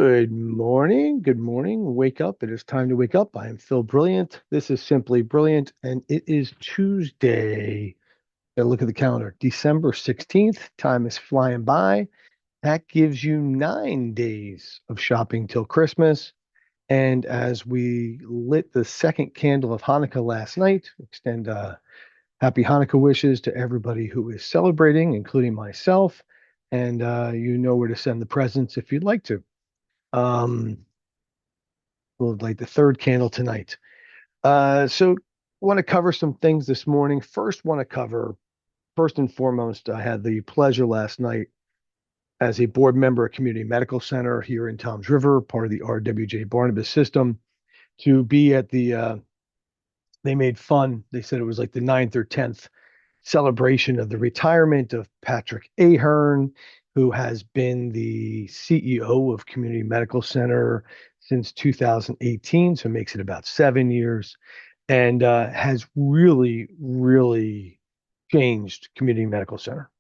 Good morning. Good morning. Wake up. It is time to wake up. I am Phil Brilliant. This is Simply Brilliant, and it is Tuesday. Gotta look at the calendar. December 16th. Time is flying by. That gives you 9 days of shopping till Christmas. And as we lit the second candle of Hanukkah last night, extend happy Hanukkah wishes to everybody who is celebrating, including myself. And you know where to send the presents if you'd like to. Um, we'll light the third candle tonight. So want to cover some things this morning. First and foremost, I had the pleasure last night as a board member at Community Medical Center here in Toms River, part of the RWJ Barnabas system, to be at they made fun. They said it was like the ninth or 10th celebration of the retirement of Patrick Ahearn, who has been the CEO of Community Medical Center since 2018, so it makes it about 7 years, and has really, really changed Community Medical Center.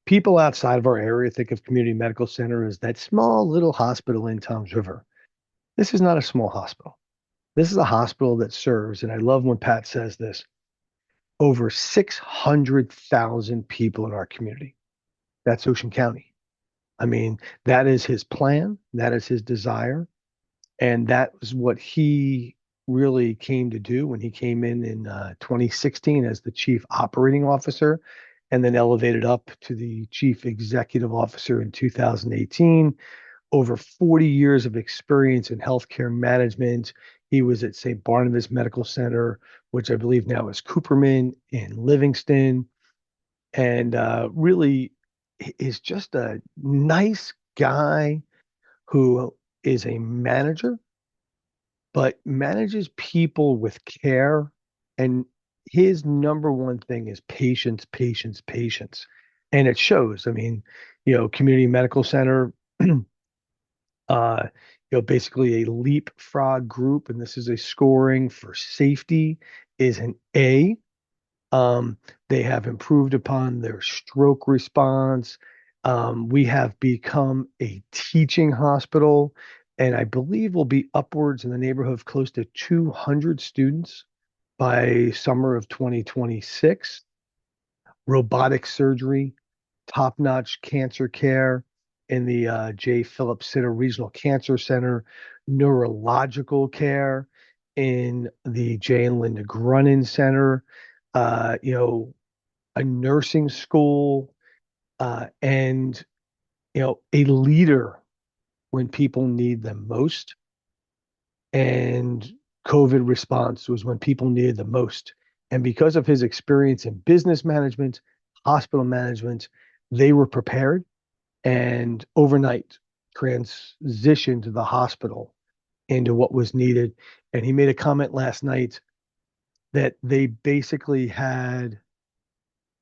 People outside of our area think of Community Medical Center as that small little hospital in Toms River. This is not a small hospital. This is a hospital that serves, and I love when Pat says this, over 600,000 people in our community. That's Ocean County. I mean, that is his plan, that is his desire, and that was what he really came to do when he came in 2016 as the chief operating officer and then elevated up to the chief executive officer in 2018. Over 40 years of experience in healthcare management. He was at St. Barnabas Medical Center, which I believe now is Cooperman in Livingston, and really is just a nice guy who is a manager, but manages people with care. And his number one thing is patience, patience, patience. And it shows. I mean, Community Medical Center, uh, basically a leapfrog group, and this is a scoring for safety, is an A. They have improved upon their stroke response. We have become a teaching hospital, and I believe we'll be upwards in the neighborhood of close to 200 students by summer of 2026. Robotic surgery, top-notch cancer care in the J. Phillips Citta Regional Cancer Center, neurological care in the J. and Linda Grunin Center, uh, you know, a nursing school, and a leader when people need them most. And COVID response was when people needed the most. And because of his experience in business management, hospital management, they were prepared and overnight transitioned the hospital into what was needed. And he made a comment last night that they basically had,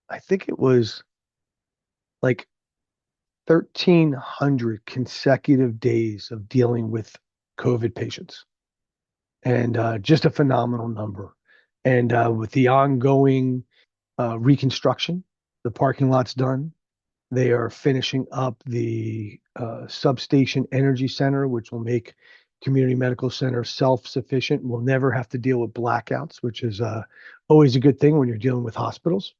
I think it was like 1,300 consecutive days of dealing with COVID patients, and just a phenomenal number. And with the ongoing reconstruction, the parking lot's done. They are finishing up the substation energy center, which will make Community Medical Center self-sufficient. We'll never have to deal with blackouts, which is always a good thing when you're dealing with hospitals.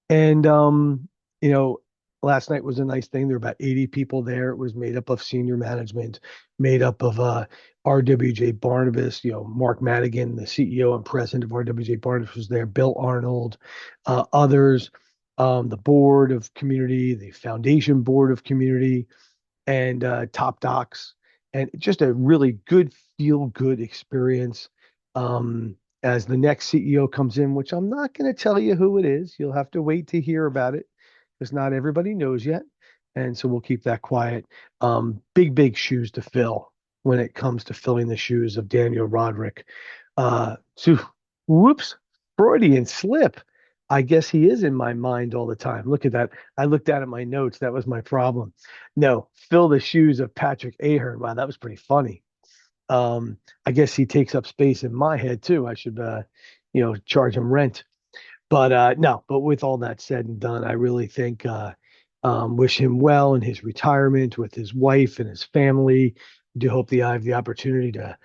And you know, last night was a nice thing. There were about 80 people there. It was made up of senior management, made up of RWJ Barnabas, Mark Madigan, the CEO and president of RWJ Barnabas was there, Bill Arnold, others, the board of community, the foundation board of community, and top docs, and just a really good feel good experience. As the next CEO comes in, which I'm not going to tell you who it is, you'll have to wait to hear about it because not everybody knows yet. And so we'll keep that quiet. Big, big shoes to fill when it comes to filling the shoes of Daniel Rodrick. So, whoops, Freudian slip. I guess he is in my mind all the time. Look at that. I looked down at my notes. That was my problem. No, fill the shoes of Patrick Ahearn. Wow, that was pretty funny. I guess he takes up space in my head too. I should, charge him rent. But no, but with all that said and done, I really think Wish him well in his retirement with his wife and his family. Do hope that I have the opportunity to,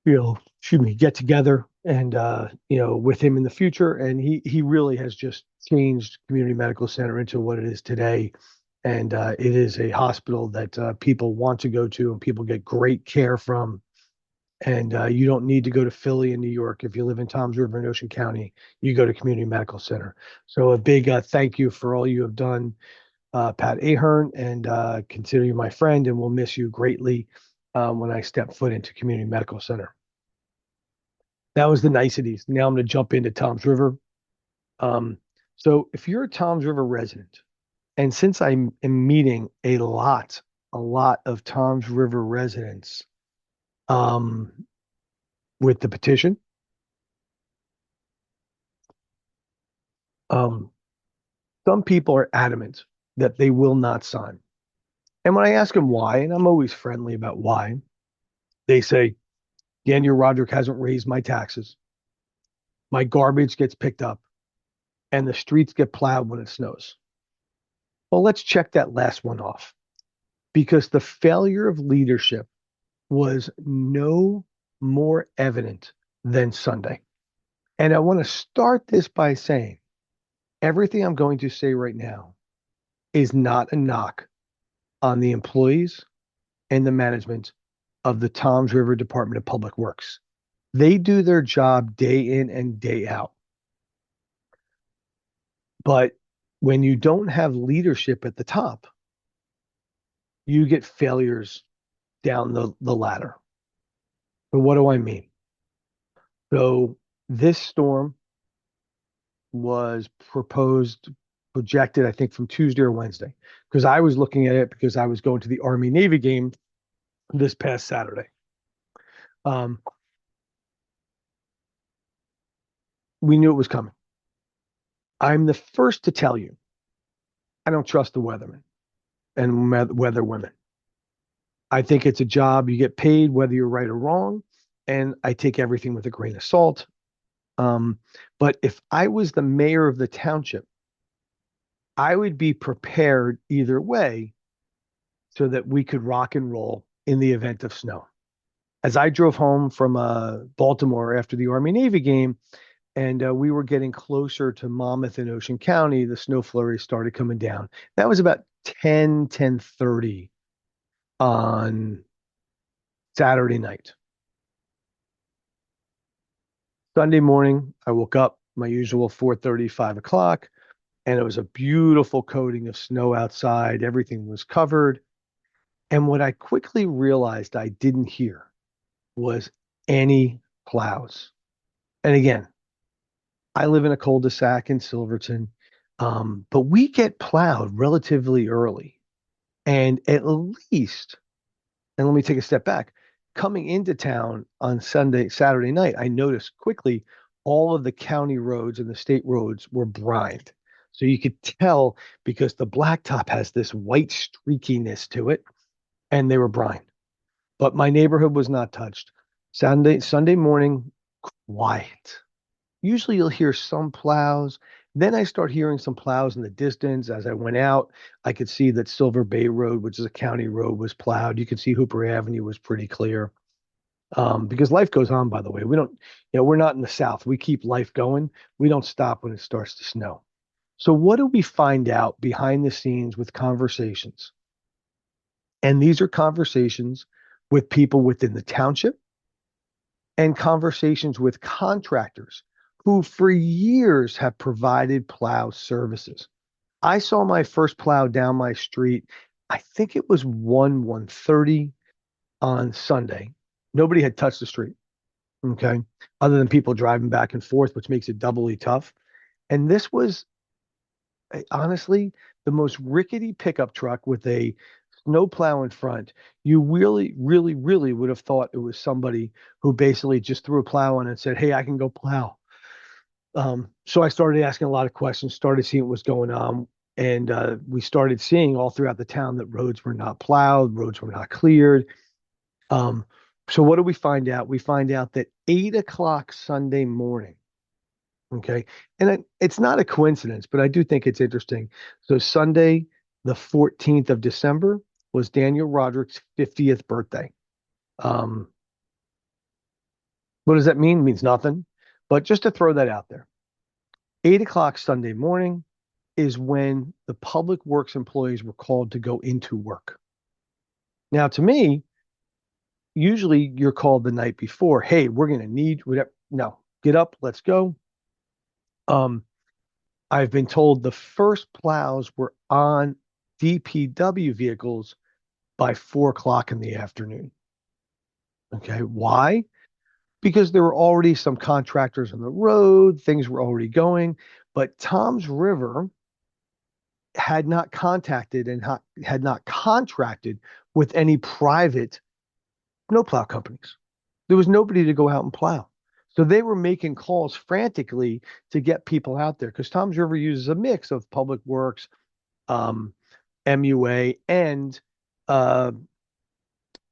excuse me, get together and with him in the future. And he really has just changed Community Medical Center into what it is today. And it is a hospital that people want to go to and people get great care from. And you don't need to go to Philly and New York. If you live in Toms River in Ocean County, you go to Community Medical Center. So a big thank you for all you have done, Pat Ahearn, and consider you my friend, and we'll miss you greatly when I step foot into Community Medical Center. That was the niceties. Now I'm going to jump into Toms River. Um, so if you're a Toms River resident, and since I am meeting a lot of Toms River residents um, with the petition, um, some people are adamant that they will not sign. And when I ask them why, and I'm always friendly about why, they say, Daniel Rodrick hasn't raised my taxes. My garbage gets picked up and the streets get plowed when it snows. Well, let's check that last one off because the failure of leadership was no more evident than Sunday. And I want to start this by saying everything I'm going to say right now is not a knock on the employees and the management of the Toms River Department of Public Works. They do their job day in and day out. But when you don't have leadership at the top, you get failures down the ladder. But what do I mean? So this storm was projected, I think, from Tuesday or Wednesday, because I was looking at it because I was going to the Army Navy game this past Saturday. Um, we knew it was coming. I'm the first to tell you, I don't trust the weathermen and weather women. I think it's a job you get paid whether you're right or wrong, and I take everything with a grain of salt. But if I was the mayor of the township, I would be prepared either way so that we could rock and roll in the event of snow. As I drove home from Baltimore after the Army Navy game, and we were getting closer to Monmouth and Ocean County, the snow flurries started coming down. That was about 10:30 on Saturday night. Sunday morning, I woke up my usual 4:30, 5 o'clock, and it was a beautiful coating of snow outside. Everything was covered. And what I quickly realized I didn't hear was any plows. And again, I live in a cul-de-sac in Silverton, but we get plowed relatively early. And at least, and let me take a step back, coming into town on Saturday night, I noticed quickly all of the county roads and the state roads were brined. So you could tell because the blacktop has this white streakiness to it, and they were brined. But my neighborhood was not touched. Sunday morning, quiet. Usually you'll hear some plows. Then I start hearing some plows in the distance. As I went out, I could see that Silver Bay Road, which is a county road, was plowed. You could see Hooper Avenue was pretty clear. Because life goes on, by the way. We don't, we're not in the South. We keep life going. We don't stop when it starts to snow. So what do we find out behind the scenes with conversations? And these are conversations with people within the township and conversations with contractors who for years have provided plow services. I saw my first plow down my street. I think it was 1:30 on Sunday. Nobody had touched the street, okay, other than people driving back and forth, which makes it doubly tough. And this was honestly the most rickety pickup truck with a snow plow in front. You really, really, really would have thought it was somebody who basically just threw a plow on and said, "Hey, I can go plow." So I started asking a lot of questions, started seeing what was going on, and we started seeing all throughout the town that roads were not plowed, roads were not cleared. Um, so what do we find out? We find out that 8 o'clock Sunday morning, Okay. And it's not a coincidence, but I do think it's interesting. So Sunday, the 14th of December, was Daniel Roderick's 50th birthday. Um, what does that mean? It means nothing. But just to throw that out there, 8 o'clock Sunday morning is when the public works employees were called to go into work. Now, to me, usually you're called the night before. Hey, we're going to need whatever. No, get up, let's go. Um, I've been told the first plows were on DPW vehicles by 4 o'clock in the afternoon. Okay. Why? Because there were already some contractors on the road, things were already going, but Tom's River had not contacted and had not contracted with any private snowplow companies. There was nobody to go out and plow. So they were making calls frantically to get people out there because Tom's River uses a mix of public works, um, MUA, and uh,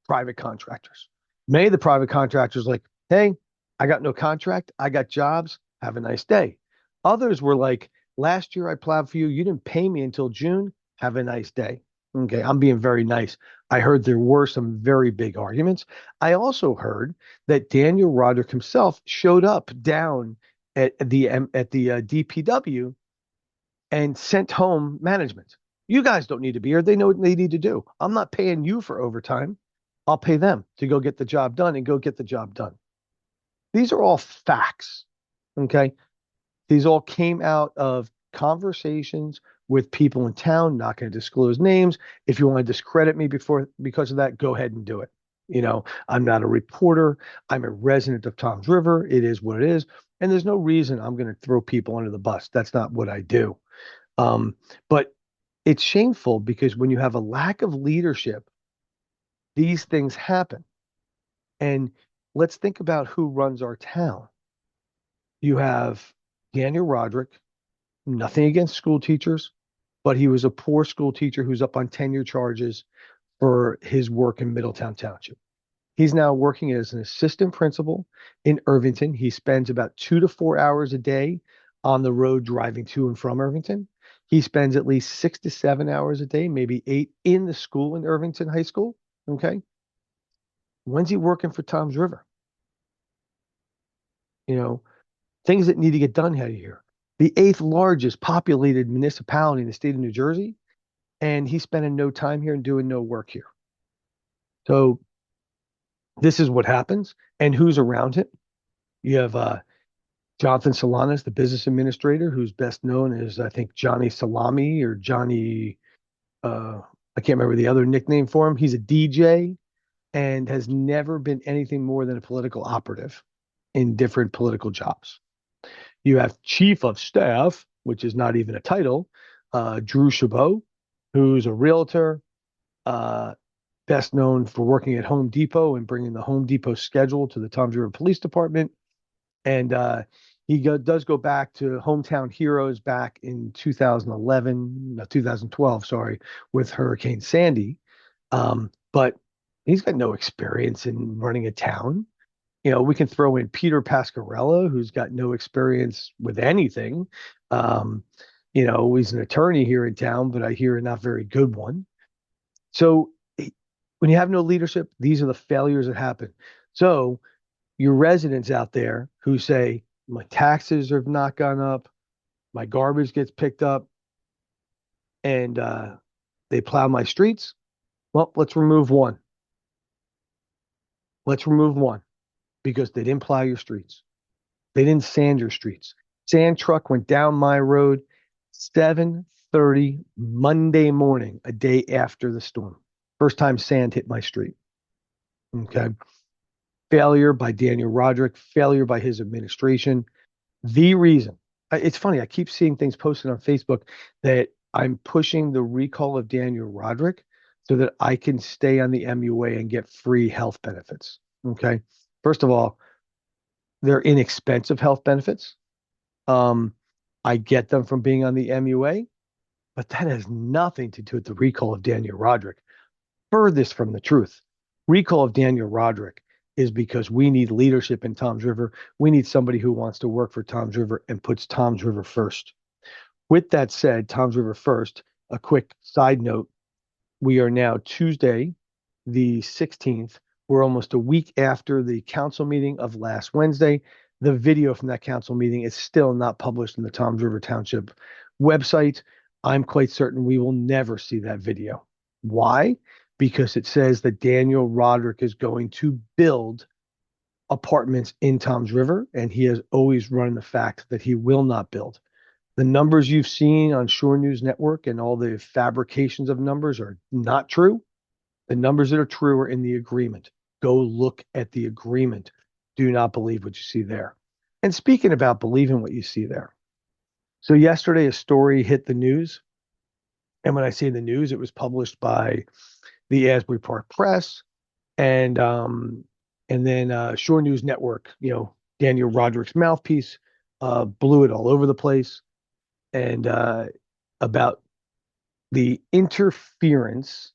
private contractors. Many of the private contractors like, hey, I got no contract, I got jobs, have a nice day. Others were like, last year I plowed for you, you didn't pay me until June, have a nice day. Okay, I'm being very nice. I heard there were some very big arguments. I also heard that Daniel Roderick himself showed up down at the DPW and sent home management. You guys don't need to be here. They know what they need to do. I'm not paying you for overtime. I'll pay them to go get the job done and go get the job done. These are all facts. Okay. These all came out of conversations with people in town, not going to disclose names. If you want to discredit me because of that, go ahead and do it. I'm not a reporter. I'm a resident of Tom's River. It is what it is. And there's no reason I'm going to throw people under the bus. That's not what I do. But it's shameful because when you have a lack of leadership, these things happen. And let's think about who runs our town. You have Daniel Rodrick, nothing against school teachers, but he was a poor school teacher who's up on tenure charges for his work in Middletown Township. He's now working as an assistant principal in Irvington. He spends about 2 to 4 hours a day on the road driving to and from Irvington. He spends at least 6 to 7 hours a day, maybe 8 in the school in Irvington High School. Okay. When's he working for Tom's River? You know, things that need to get done out here. The eighth largest populated municipality in the state of New Jersey, and he's spending no time here and doing no work here. So this is what happens. And who's around him? You have Jonathan Solanas, the business administrator, who's best known as, I think, Johnny Salami or Johnny, I can't remember the other nickname for him. He's a DJ and has never been anything more than a political operative in different political jobs. You have chief of staff, which is not even a title, Drew Chabot, who's a realtor, uh, best known for working at Home Depot and bringing the Home Depot schedule to the Toms River Police Department. And does go back to Hometown Heroes back in 2011, no, 2012, sorry, with Hurricane Sandy. But he's got no experience in running a town. We can throw in Peter Pascarella, who's got no experience with anything. He's an attorney here in town, but I hear a not very good one. So when you have no leadership, these are the failures that happen. So your residents out there who say, my taxes have not gone up, my garbage gets picked up, and they plow my streets. Well, let's remove one. Let's remove one because they didn't plow your streets. They didn't sand your streets. Sand truck went down my road 7:30 Monday morning, a day after the storm. First time sand hit my street. Okay. Failure by Daniel Roderick, failure by his administration. The reason, it's funny, I keep seeing things posted on Facebook that I'm pushing the recall of Daniel Roderick so that I can stay on the MUA and get free health benefits. Okay. First of all, they're inexpensive health benefits. I get them from being on the MUA, but that has nothing to do with the recall of Daniel Roderick. Furthest from the truth. Recall of Daniel Roderick is because we need leadership in Toms River. We need somebody who wants to work for Toms River and puts Toms River first. With that said, Toms River first, a quick side note. We are now Tuesday, the 16th. We're almost a week after the council meeting of last Wednesday. The video from that council meeting is still not published in the Toms River Township website. I'm quite certain we will never see that video. Why? Because it says that Daniel Rodrick is going to build apartments in Toms River, and he has always run the fact that he will not build. The numbers you've seen on Shore News Network and all the fabrications of numbers are not true. The numbers that are true are in the agreement. Go look at the agreement. Do not believe what you see there. And speaking about believing what you see there. So yesterday, a story hit the news. And when I say the news, it was published by the Asbury Park Press and then Shore News Network, Daniel Roderick's mouthpiece, blew it all over the place. And about the interference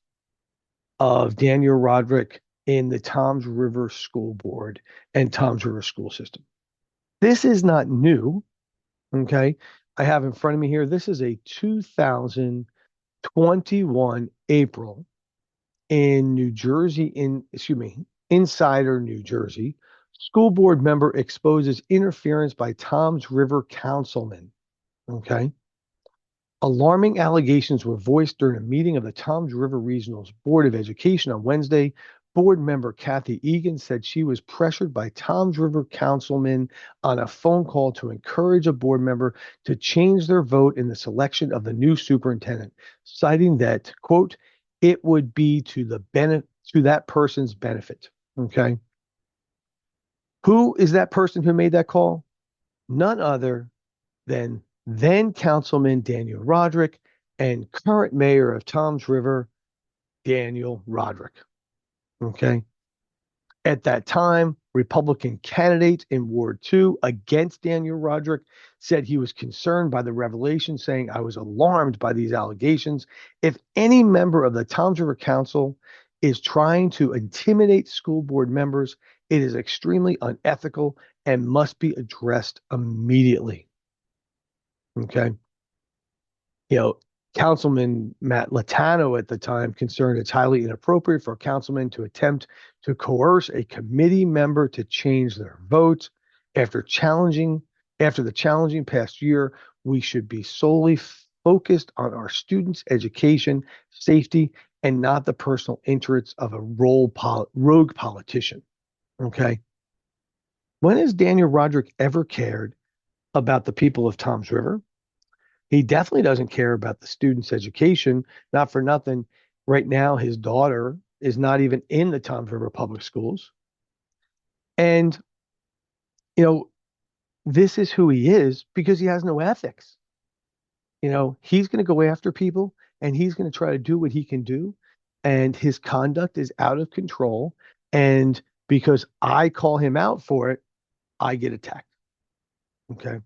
of Daniel Rodrick in the Toms River School Board and Toms River school system. This is not new, okay? I have in front of me here, this is a 2021 April in New Jersey, Insider, New Jersey. School board member exposes interference by Toms River councilman, okay? Alarming allegations were voiced during a meeting of the Toms River Regional's Board of Education on Wednesday. Board member Kathy Egan said she was pressured by Toms River councilmen on a phone call to encourage a board member to change their vote in the selection of the new superintendent, citing that, quote, it would be to that person's benefit. Okay. Who is that person who made that call? None other than then Councilman Daniel Rodrick and current mayor of Toms River, Daniel Rodrick. Okay. At that time, Republican candidate in Ward 2 against Daniel Rodrick said he was concerned by the revelation, saying, I was alarmed by these allegations. If any member of the Toms River Council is trying to intimidate school board members, it is extremely unethical and must be addressed immediately. Okay. Councilman Matt Latano at the time concerned it's highly inappropriate for a councilman to attempt to coerce a committee member to change their vote. After the challenging past year, we should be solely focused on our students' education, safety, and not the personal interests of a rogue politician. Okay. When has Daniel Rodrick ever cared about the people of Toms River? He definitely doesn't care about the students' education. Not for nothing. Right now, his daughter is not even in the Toms River Public Schools. And, this is who he is because he has no ethics. He's going to go after people and he's going to try to do what he can do. And his conduct is out of control. And because I call him out for it, I get attacked. Okay.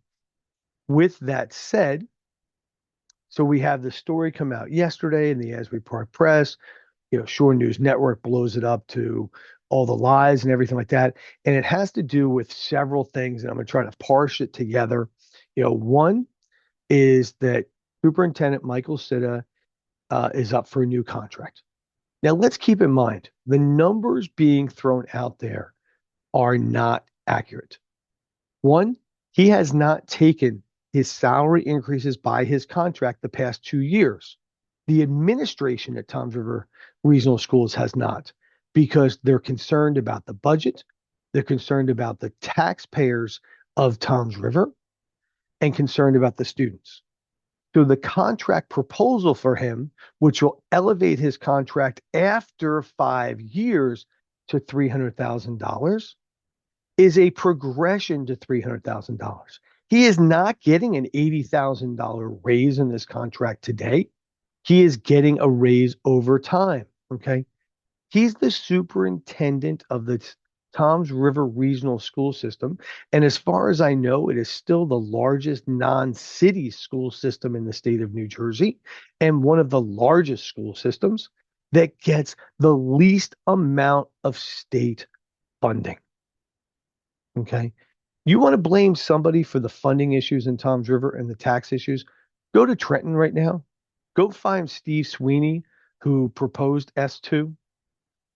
With that said, so we have the story come out yesterday in the Asbury Park Press. Shore News Network blows it up to all the lies and everything like that. And it has to do with several things, and I'm going to try to parse it together. One is that Superintendent Michael Citta is up for a new contract. Now, let's keep in mind, the numbers being thrown out there are not accurate. One, he has not taken his salary increases by his contract the past 2 years. The administration at Toms River Regional Schools has not, because they're concerned about the budget, they're concerned about the taxpayers of Toms River, and concerned about the students. So the contract proposal for him, which will elevate his contract after 5 years to $300,000, is a progression to $300,000. He is not getting an $80,000 raise in this contract today. He is getting a raise over time. Okay. He's the superintendent of the Toms River Regional School System. And as far as I know, it is still the largest non-city school system in the state of New Jersey and one of the largest school systems that gets the least amount of state funding. Okay. You want to blame somebody for the funding issues in Tom's River and the tax issues? Go to Trenton right now. Go find Steve Sweeney, who proposed S2.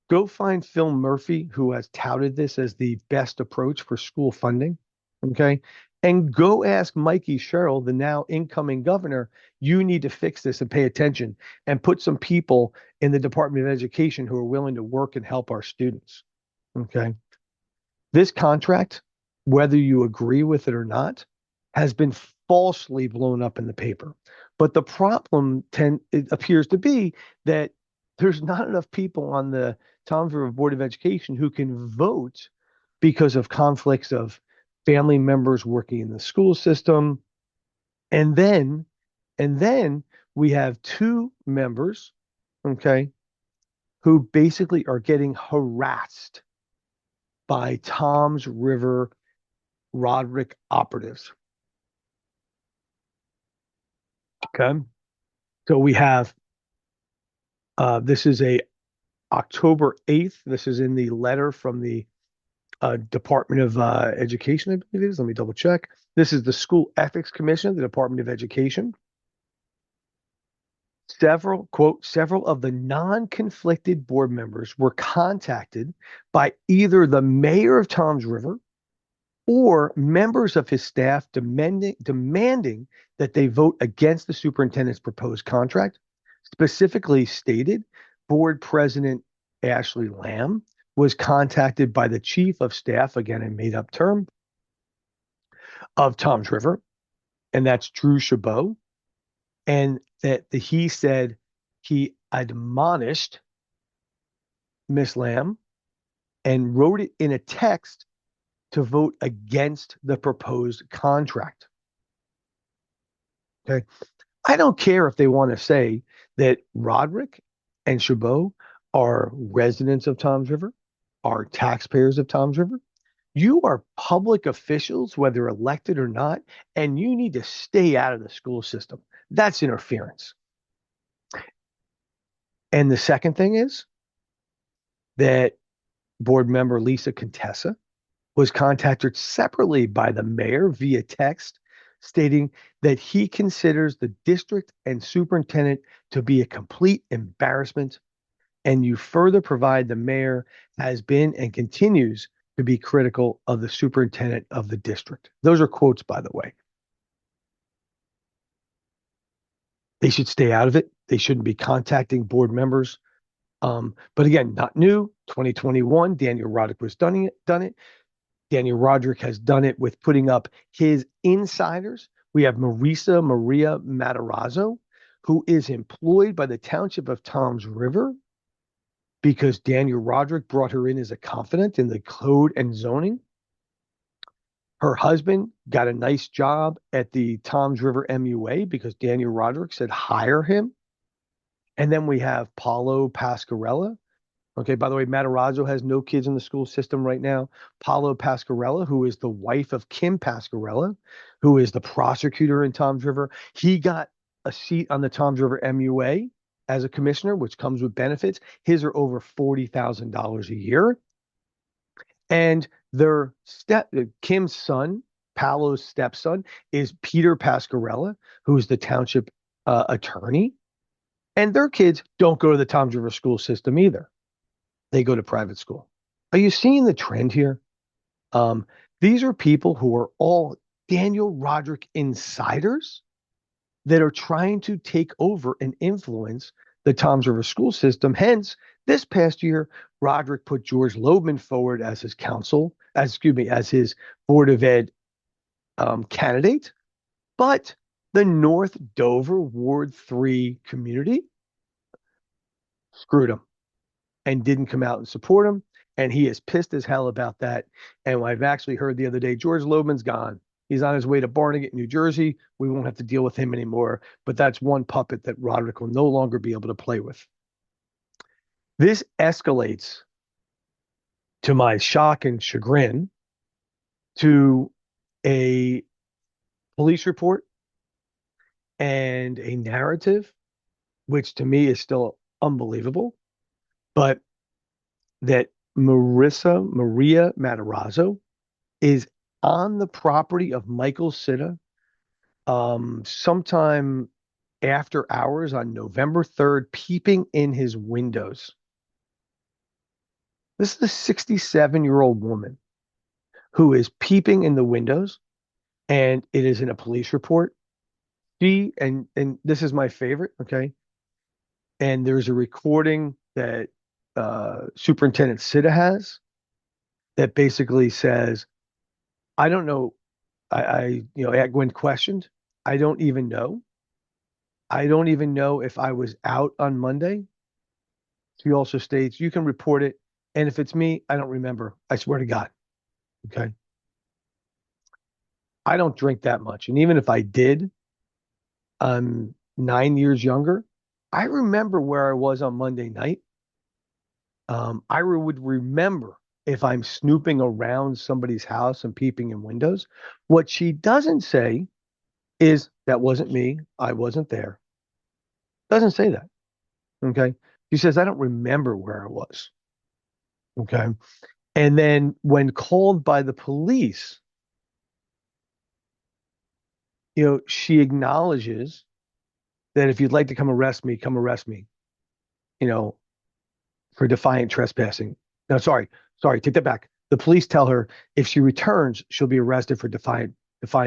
Go find Phil Murphy, who has touted this as the best approach for school funding. Okay. And go ask Mikey Sherrill, the now incoming governor, you need to fix this and pay attention and put some people in the Department of Education who are willing to work and help our students. Okay. This contract, whether you agree with it or not, has been falsely blown up in the paper. But the problem it appears to be that there's not enough people on the Toms River Board of Education who can vote because of conflicts of family members working in the school system. And then, and then we have two members, okay, who basically are getting harassed by Toms River Rodrick operatives. Okay. So we have this is a October 8th. This is in the letter from the Department of Education, I believe it is. Let me double check. This is the School Ethics Commission of the Department of Education. Several of the non-conflicted board members were contacted by either the mayor of Toms River or members of his staff demanding that they vote against the superintendent's proposed contract. Specifically stated, board president Ashley Lamb was contacted by the chief of staff, again, a made up term, of Toms River, and that's Drew Chabot, and that he said he admonished Miss Lamb and wrote it in a text to vote against the proposed contract. Okay. I don't care if they want to say that Rodrick and Chabot are residents of Toms River, are taxpayers of Toms River. You are public officials, whether elected or not, and you need to stay out of the school system. That's interference. And the second thing is that board member Lisa Contessa was contacted separately by the mayor via text stating that he considers the district and superintendent to be a complete embarrassment. And you further provide the mayor has been and continues to be critical of the superintendent of the district. Those are quotes, by the way. They should stay out of it. They shouldn't be contacting board members. But again, not new. 2021, Daniel Rodrick was done it. Daniel Rodrick has done it with putting up his insiders. We have Marisa Maria Matarazzo, who is employed by the Township of Toms River because Daniel Rodrick brought her in as a confidant in the code and zoning. Her husband got a nice job at the Toms River MUA because Daniel Rodrick said hire him. And then we have Paulo Pascarella. Okay, by the way, Matarazzo has no kids in the school system right now. Paulo Pascarella, who is the wife of Kim Pascarella, who is the prosecutor in Toms River, he got a seat on the Toms River MUA as a commissioner, which comes with benefits. His are over $40,000 a year. And Kim's son, Paulo's stepson, is Peter Pascarella, who's the township attorney. And their kids don't go to the Toms River school system either. They go to private school. Are you seeing the trend here? These are people who are all Daniel Rodrick insiders that are trying to take over and influence the Toms River school system. Hence, this past year, Rodrick put George Loebman forward as his as his Board of Ed candidate. But the North Dover Ward 3 community screwed him and didn't come out and support him. And he is pissed as hell about that. And I've actually heard the other day, George Loebman's gone. He's on his way to Barnegat, New Jersey. We won't have to deal with him anymore. But that's one puppet that Rodrick will no longer be able to play with. This escalates, to my shock and chagrin, to a police report and a narrative, which to me is still unbelievable, but that Maria Matarazzo is on the property of Michael Citta sometime after hours on November 3rd, peeping in his windows. This is a 67-year-old woman who is peeping in the windows, and it is in a police report. She and this is my favorite, okay? And there's a recording that Superintendent Citta has that basically says, I don't know. When questioned, I don't even know. I don't even know if I was out on Monday. She also states, you can report it. And if it's me, I don't remember. I swear to God. Okay. I don't drink that much. And even if I did, I'm 9 years younger. I remember where I was on Monday night. Would remember if I'm snooping around somebody's house and peeping in windows. What she doesn't say is that wasn't me. I wasn't there. Doesn't say that. Okay. She says, I don't remember where I was. Okay. And then when called by the police, she acknowledges that if you'd like to come arrest me, you know, for defiant trespassing. No, sorry, take that back. The police tell her if she returns, she'll be arrested for defying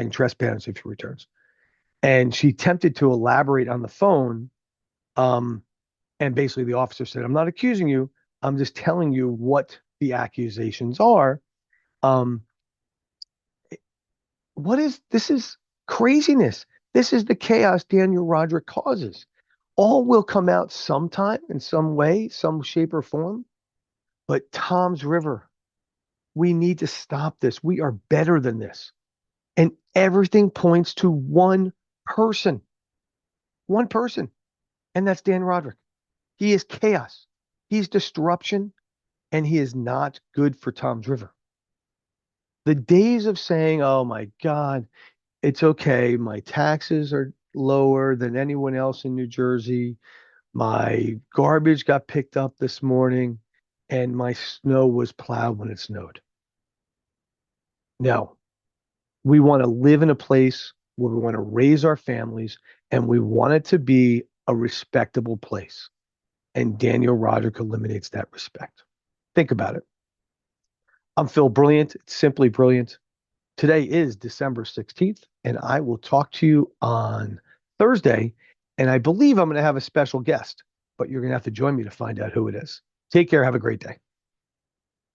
trespassing if she returns. And she attempted to elaborate on the phone. Um, and basically the officer said, I'm not accusing you. I'm just telling you what the accusations are. Um, this is craziness. This is the chaos Daniel Rodrick causes. All will come out sometime in some way, some shape or form. But Tom's River, we need to stop this. We are better than this. And everything points to one person, and that's Dan Rodrick. He is chaos. He's disruption, and he is not good for Tom's River. The days of saying, oh my God, it's okay. My taxes are lower than anyone else in New Jersey. My garbage got picked up this morning, and my snow was plowed when it snowed. No, we want to live in a place where we want to raise our families, and we want it to be a respectable place. And Daniel Roderick eliminates that respect. Think about it. I'm Phil Brilliant. It's simply brilliant. Today is December 16th, and I will talk to you on Thursday. And I believe I'm going to have a special guest, but you're going to have to join me to find out who it is. Take care. Have a great day.